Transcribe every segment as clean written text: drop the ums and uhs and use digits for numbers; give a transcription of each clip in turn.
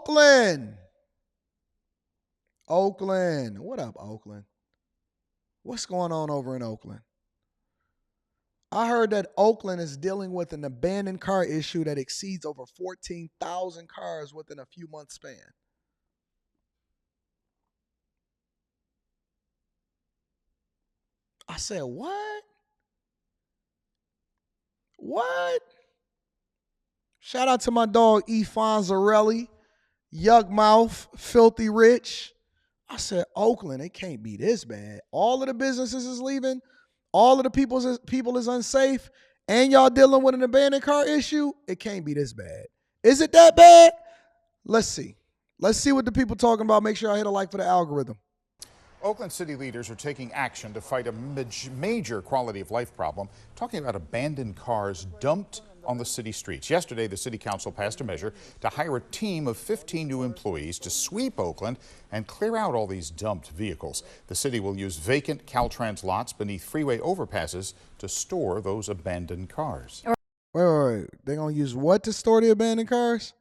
Oakland. Oakland. What up, Oakland? What's going on over in Oakland? I heard that Oakland is dealing with an abandoned car issue that exceeds over 14,000 cars within a few months span. I said, what? What? Shout out to my dog, E. Fonzarelli, Yuck Mouth, Filthy Rich. I said, Oakland, it can't be this bad. All of the businesses is leaving. All of the people is unsafe. And y'all dealing with an abandoned car issue. It can't be this bad. Is it that bad? Let's see. Let's see what the people talking about. Make sure I hit a like for the algorithm. Oakland city leaders are taking action to fight a major quality of life problem, talking about abandoned cars dumped on the city streets. Yesterday, the city council passed a measure to hire a team of 15 new employees to sweep Oakland and clear out all these dumped vehicles. The city will use vacant Caltrans lots beneath freeway overpasses to store those abandoned cars. Wait. They're going to use what to store the abandoned cars?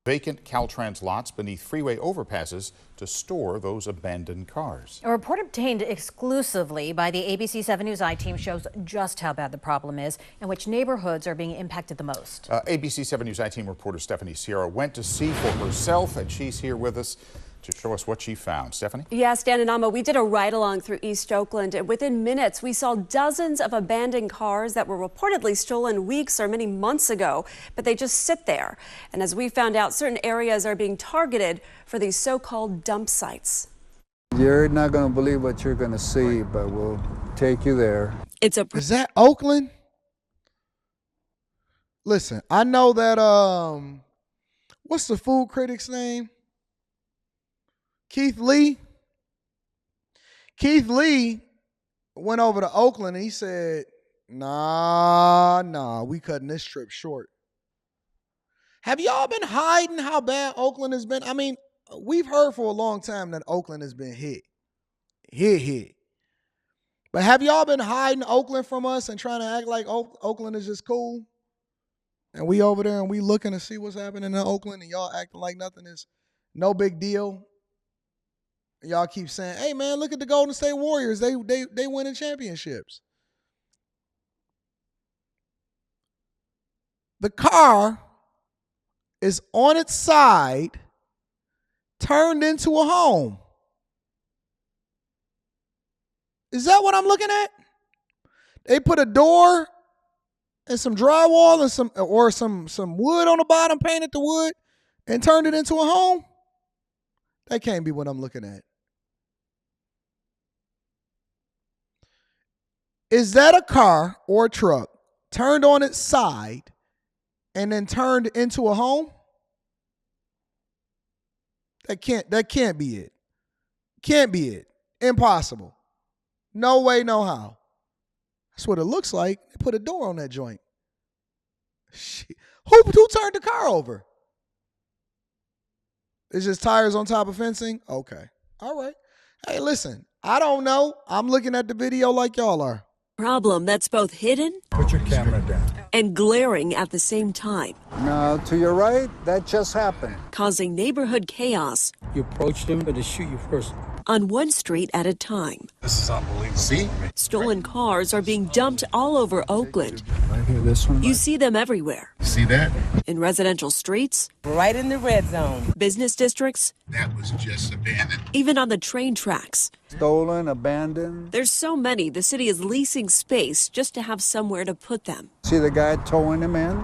Vacant Caltrans lots beneath freeway overpasses to store those abandoned cars. A report obtained exclusively by the ABC 7 News I-team shows just how bad the problem is and which neighborhoods are being impacted the most. ABC 7 News I-team reporter Stephanie Sierra went to see for herself, and she's here with us to show us what she found. Stephanie? Yes, Dan and Amma, we did a ride-along through East Oakland, and within minutes we saw dozens of abandoned cars that were reportedly stolen weeks or many months ago, but they just sit there. And as we found out, certain areas are being targeted for these so-called dump sites. You're not going to believe what you're going to see, but we'll take you there. Is that Oakland? Listen, I know that, what's the food critic's name? Keith Lee. Keith Lee went over to Oakland and he said, nah, we cutting this trip short. Have y'all been hiding how bad Oakland has been? I mean, we've heard for a long time that Oakland has been hit. But have y'all been hiding Oakland from us and trying to act like Oakland is just cool? And we over there and we looking to see what's happening in Oakland and y'all acting like nothing is no big deal. Y'all keep saying, hey, man, look at the Golden State Warriors. They winning championships. The car is on its side, turned into a home. Is that what I'm looking at? They put a door and some drywall and some wood on the bottom, painted the wood, and turned it into a home? That can't be what I'm looking at. Is that a car or a truck turned on its side and then turned into a home? That can't be it. Can't be it. Impossible. No way, no how. That's what it looks like. They put a door on that joint. Shit. Who turned the car over? It's just tires on top of fencing? Okay. All right. Hey, listen, I don't know. I'm looking at the video like y'all are. Problem that's both hidden Put your camera down. and glaring at the same time, Now, to your right, that just happened. causing neighborhood chaos You approach them, but they shoot you first. on one street at a time. This is unbelievable. See? Stolen cars are being dumped all over Oakland. Right here, this one. You see them everywhere. See that? In residential streets, Right in the red zone. business districts, That was just abandoned. even on the train tracks. Stolen, abandoned. There's so many, the city is leasing space just to have somewhere to put them. See the guy towing them in?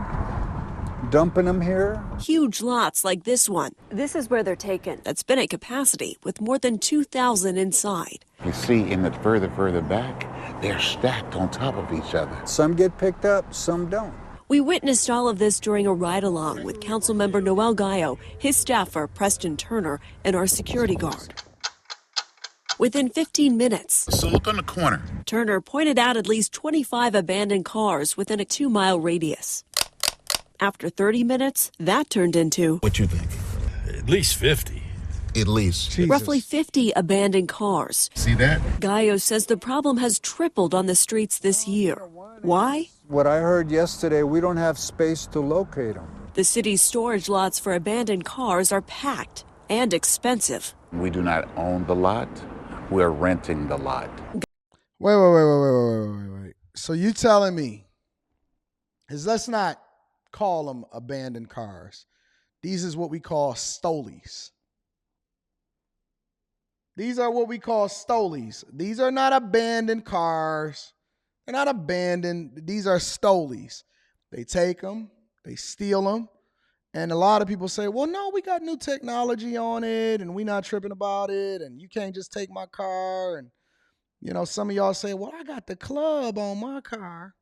Dumping them here? Huge lots like this one. This is where they're taken. That's been at capacity with more than 2,000 inside. You see in the further back, they're stacked on top of each other. Some get picked up, some don't. We witnessed all of this during a ride-along with Councilmember Noel Gallo, his staffer Preston Turner, and our security guard. Within 15 minutes, So look on the corner. Turner pointed out at least 25 abandoned cars within a 2-mile radius. After 30 minutes, that turned into What you think? At least 50. At least. Jesus. roughly 50 abandoned cars. See that? Gallo says the problem has tripled on the streets this year. Why? What I heard yesterday, we don't have space to locate them. The city's storage lots for abandoned cars are packed and expensive. We do not own the lot. We're renting the lot. Wait. So you telling me, let's not call them abandoned cars. These is what we call stolies. These are what we call stolies. These are not abandoned cars. They're not abandoned. These are stolies. They take them, they steal them, and a lot of people say, well, no, we got new technology on it, and we not tripping about it, and you can't just take my car. And, you know, some of y'all say, well, I got the club on my car.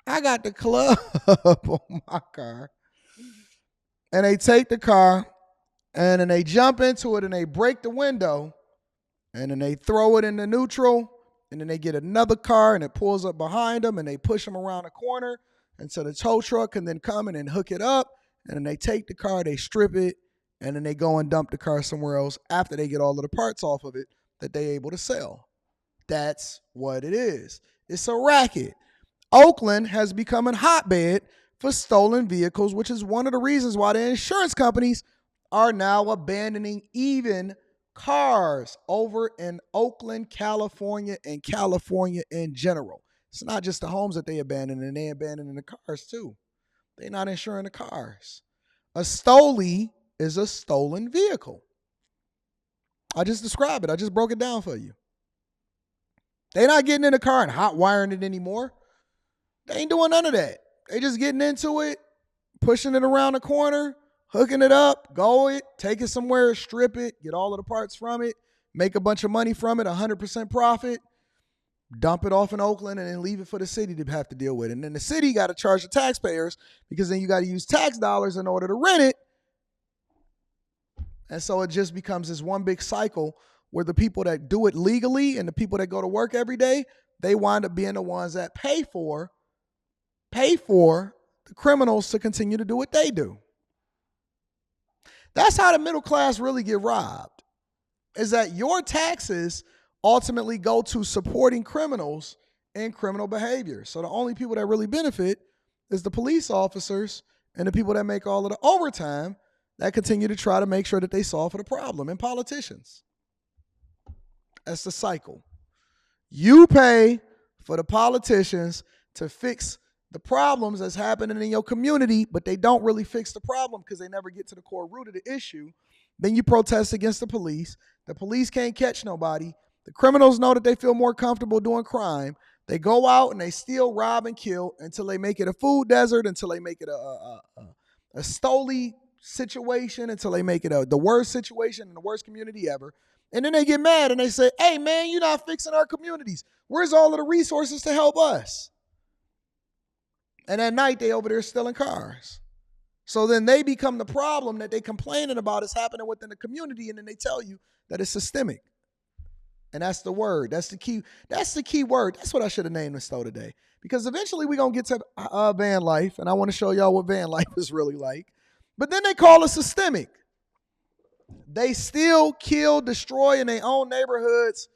I got the club on my car. And they take the car, and then they jump into it, and they break the window, and then they throw it into neutral, and then they get another car, and it pulls up behind them, and they push them around the corner, and so the tow truck can then come in and hook it up, and then they take the car, they strip it, and then they go and dump the car somewhere else after they get all of the parts off of it that they're able to sell. That's what it is. It's a racket. Oakland has become a hotbed for stolen vehicles, which is one of the reasons why the insurance companies are now abandoning even cars over in Oakland, California, and California in general. It's not just the homes that they abandon, and they abandoning the cars too. They're not insuring the cars. A stole is a stolen vehicle. I just described it. I just broke it down for you. They're not getting in the car and hot wiring it anymore. They ain't doing none of that. They just getting into it, pushing it around the corner, hooking it up, take it somewhere, strip it, get all of the parts from it, make a bunch of money from it, 100% profit, dump it off in Oakland, and then leave it for the city to have to deal with. And then the city got to charge the taxpayers because then you got to use tax dollars in order to rent it. And so it just becomes this one big cycle where the people that do it legally and the people that go to work every day, they wind up being the ones that pay for the criminals to continue to do what they do. That's how the middle class really get robbed, is that your taxes ultimately go to supporting criminals and criminal behavior. So the only people that really benefit is the police officers and the people that make all of the overtime that continue to try to make sure that they solve for the problem, and politicians. That's the cycle. You pay for the politicians to fix the problems that's happening in your community, but they don't really fix the problem because they never get to the core root of the issue. Then you protest against the police. The police can't catch nobody. The criminals know that they feel more comfortable doing crime. They go out and they steal, rob, and kill until they make it a food desert, until they make it a stole situation, until they make it the worst situation in the worst community ever. And then they get mad and they say, hey, man, you're not fixing our communities. Where's all of the resources to help us? And at night, they over there stealing cars. So then they become the problem that they complaining about is happening within the community, and then they tell you that it's systemic. And that's the word. That's the key. That's the key word. That's what I should have named this though today. Because eventually we're going to get to van life, and I want to show y'all what van life is really like. But then they call it systemic. They steal, kill, destroy in their own neighborhoods,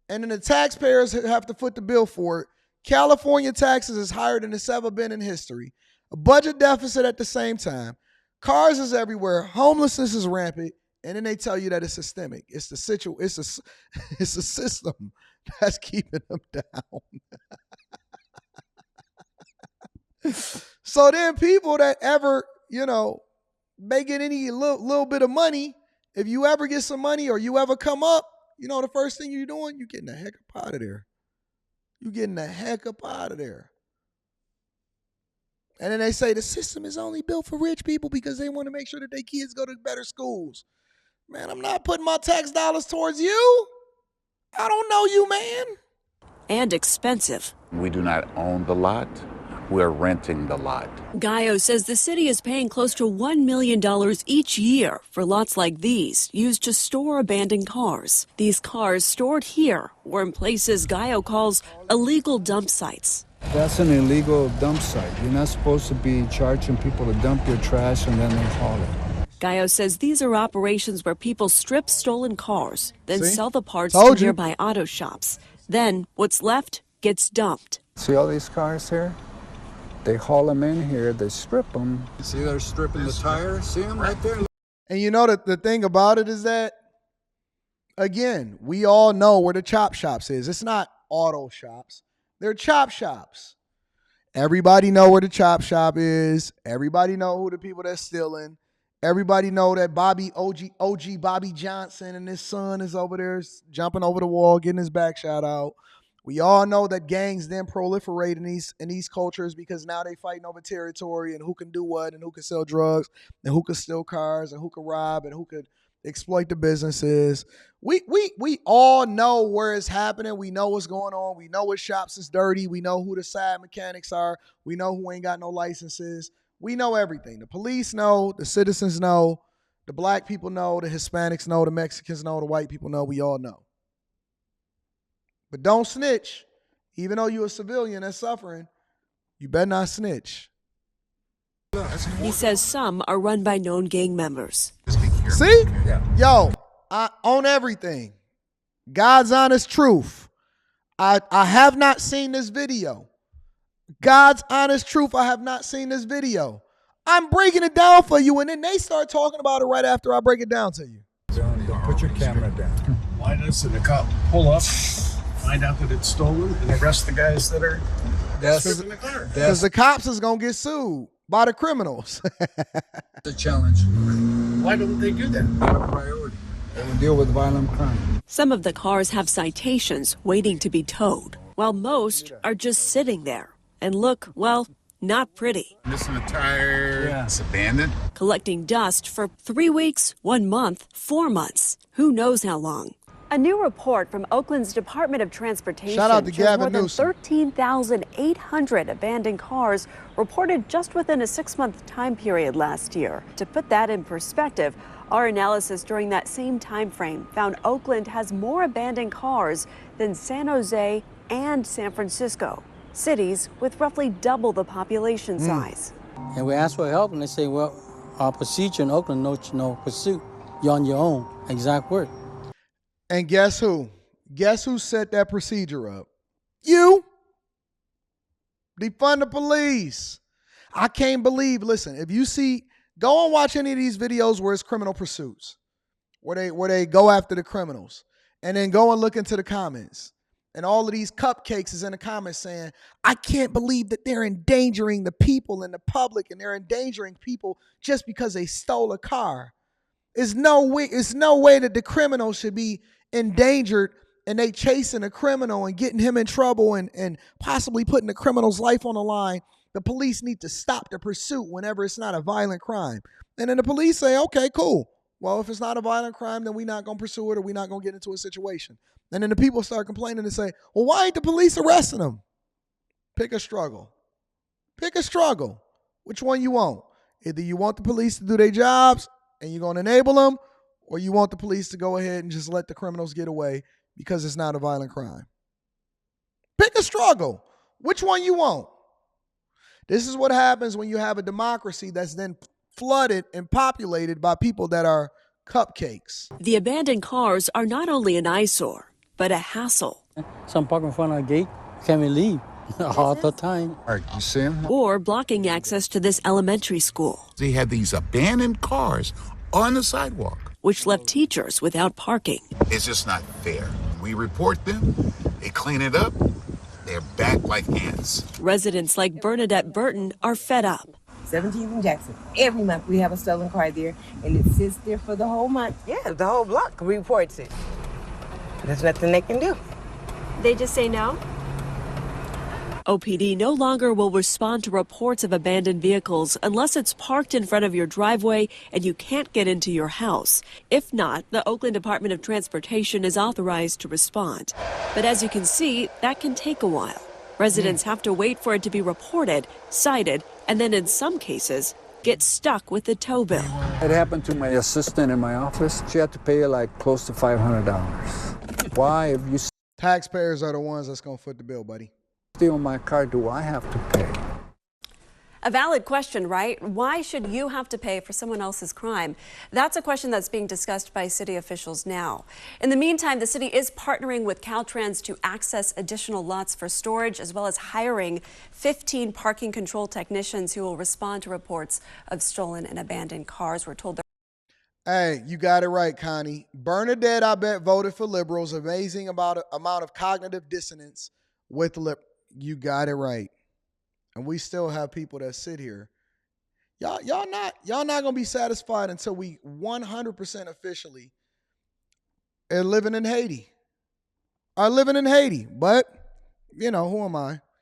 and then the taxpayers have to foot the bill for it. California taxes is higher than it's ever been in history. A budget deficit at the same time. Cars is everywhere. Homelessness is rampant. And then they tell you that it's systemic. It's the it's a system that's keeping them down. So then people that ever, making any little bit of money, if you ever get some money or you ever come up, the first thing you're doing, you're getting the heck up out of there. You're getting the heck up out of there. And then they say the system is only built for rich people because they want to make sure that their kids go to better schools. Man, I'm not putting my tax dollars towards you. I don't know you, man. And expensive. We do not own the lot. We're renting the lot. Gallo says the city is paying close to $1 million each year for lots like these used to store abandoned cars. These cars stored here or in places Gallo calls illegal dump sites. That's an illegal dump site. You're not supposed to be charging people to dump your trash and then they haul it. Gallo says these are operations where people strip stolen cars, then sell the parts Told to you. nearby auto shops. Then what's left gets dumped. See all these cars here? They haul them in here, they strip them. See, they're stripping the tire. See them right there? And you know that the thing about it is that, again, we all know where the chop shops is. It's not auto shops. They're chop shops. Everybody know where the chop shop is. Everybody know who the people that's stealing. Everybody know that OG Bobby Johnson and his son is over there jumping over the wall, getting his back shot out. We all know that gangs then proliferate in these cultures because now they fighting over territory and who can do what and who can sell drugs and who can steal cars and who can rob and who could exploit the businesses. We all know where it's happening. We know what's going on. We know what shops is dirty. We know who the side mechanics are. We know who ain't got no licenses. We know everything. The police know. The citizens know. The black people know. The Hispanics know. The Mexicans know. The white people know. We all know. But don't snitch. Even though you're a civilian that's suffering, you better not snitch. He says some are run by known gang members. See? Yo, I own everything. God's honest truth. I have not seen this video. God's honest truth, I have not seen this video. I'm breaking it down for you, and then they start talking about it right after I break it down to you. Don't put your camera down. Why doesn't the cop pull up, find out that it's stolen, and arrest the guys that are stripping the car? Because the cops is going to get sued by the criminals. The challenge. Why don't they do that? Not a priority. They will deal with violent crime. Some of the cars have citations waiting to be towed, while most are just sitting there and look, well, not pretty. Missing a tire. Yeah. It's abandoned. Collecting dust for 3 weeks, 1 month, 4 months, who knows how long. A new report from Oakland's Department of Transportation Shout out to shows Gavin more than Newsom. 13,800 abandoned cars reported just within a 6-month time period last year. To put that in perspective, our analysis during that same time frame found Oakland has more abandoned cars than San Jose and San Francisco, cities with roughly double the population size. And we ask for help, and they say, well, our procedure in Oakland, no pursuit. You're on your own. Exact word. And guess who? Guess who set that procedure up? You. Defund the police. I can't believe, listen, if you see, go and watch any of these videos where it's criminal pursuits, where they go after the criminals, and then go and look into the comments. And all of these cupcakes is in the comments saying, I can't believe that they're endangering the people and the public, and they're endangering people just because they stole a car. It's no way that the criminal should be endangered and they chasing a criminal and getting him in trouble and possibly putting the criminal's life on the line. The police need to stop the pursuit whenever it's not a violent crime. And then the police say, okay, cool. Well, if it's not a violent crime, then we're not going to pursue it or we're not going to get into a situation. And then the people start complaining and say, well, why ain't the police arresting them? Pick a struggle. Pick a struggle. Which one you want? Either you want the police to do their jobs and you're going to enable them, or you want the police to go ahead and just let the criminals get away because it's not a violent crime. Pick a struggle. Which one you want? This is what happens when you have a democracy that's then flooded and populated by people that are cupcakes. The abandoned cars are not only an eyesore, but a hassle. Some park in front of our gate, can't even leave all the time. All right, you see him? Or blocking access to this elementary school, They had these abandoned cars on the sidewalk. which left teachers without parking. It's just not fair. We report them, they clean it up, they're back like ants. Residents like Bernadette Burton are fed up. 17th and Jackson. Every month we have a stolen car there, and it sits there for the whole month. Yeah, the whole block reports it. There's nothing they can do. They just say no? OPD no longer will respond to reports of abandoned vehicles unless it's parked in front of your driveway and you can't get into your house. If not, the Oakland Department of Transportation is authorized to respond. But as you can see, that can take a while. Residents have to wait for it to be reported, cited, and then in some cases, get stuck with the tow bill. It happened to my assistant in my office. She had to pay like close to $500. Why? If you Taxpayers are the ones that's going to foot the bill, buddy. steal my car, do I have to pay? A valid question, right? Why should you have to pay for someone else's crime? That's a question that's being discussed by city officials now. In the meantime, the city is partnering with Caltrans to access additional lots for storage, as well as hiring 15 parking control technicians who will respond to reports of stolen and abandoned cars. We're told Hey, you got it right, Connie. Bernadette, I bet, voted for liberals. Amazing amount of cognitive dissonance with You got it right. And we still have people that sit here. Y'all not gonna be satisfied until we 100% officially are living in Haiti. But, who am I?